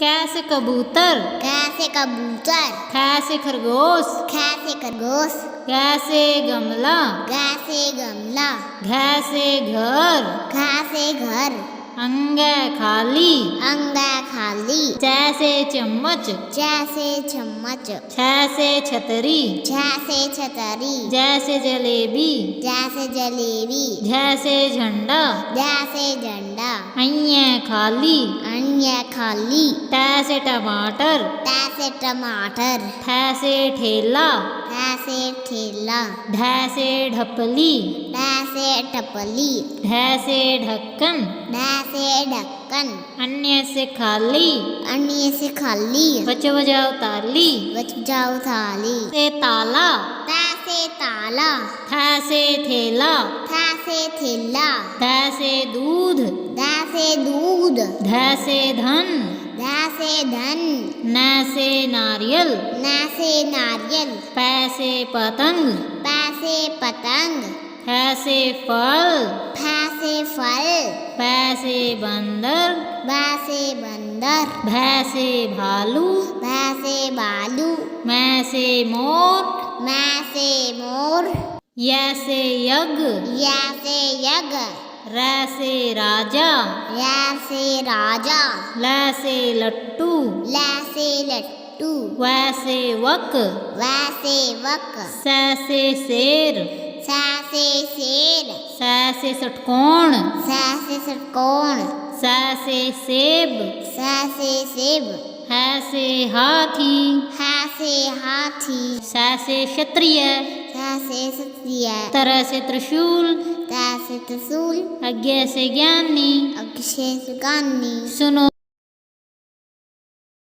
कैसे कबूतर, कैसे कबूतर, कैसे खरगोश, कैसे खरगोश, कैसे गमला, कैसे गमला, घैसे घर, कैसे घर, अंगे खाली, अंगा खाली, जैसे चम्मच, जैसे चम्मच, छैसे छतरी, जैसे छतरी, जैसे जलेबी, जैसे जलेबी, जैसे झंडा, जैसे झंडा, अन्य खाली, अन्य खाली, तैसे टमाटर, तैसे टमाटर, थैसे ठेला, तैसे ठेला, ढैसे ढपली, तैसे टपली, ढैसे ढक्कन, तैसे ढक्कन, अन्य से खाली, अन्य से खाली, बच बजाओ ताली, बच जाओ थाली, से ताला, तैसे ताला, थैसे थेला, तैसे थैला, धैसे दूध, तैसे दूध, धैसे धन, तैसे धन, नैसे नारियल, नैसे नारियल, पैसे पतंग, पैसे पतंग, फैसे फल, फैसे फल, पैसे बंदर, वैसे बंदर, भैसे भालू, वैसे बालू, मैसे मोर, मैसे मोर, यैसे यज्ञ, यैसे यज्ञ, रैसे राजा, यैसे राजा, लैसे लट्टू, लैसे लट्टू, वैसे वक, वैसे वक, सैसे शेर, सैसे शेर, सैसे षटकोण, सैसे षटकोण, सैसे सेब, सैसे सेब, हैसे हाथी, हैसे हाथी, सैसे क्षत्रिय, सैसे क्षत्रिय, तरह से त्रिशूल, तैसे त्रिशूल, अज्ञे से ज्ञानी, अक्षय सुगानी। सुनो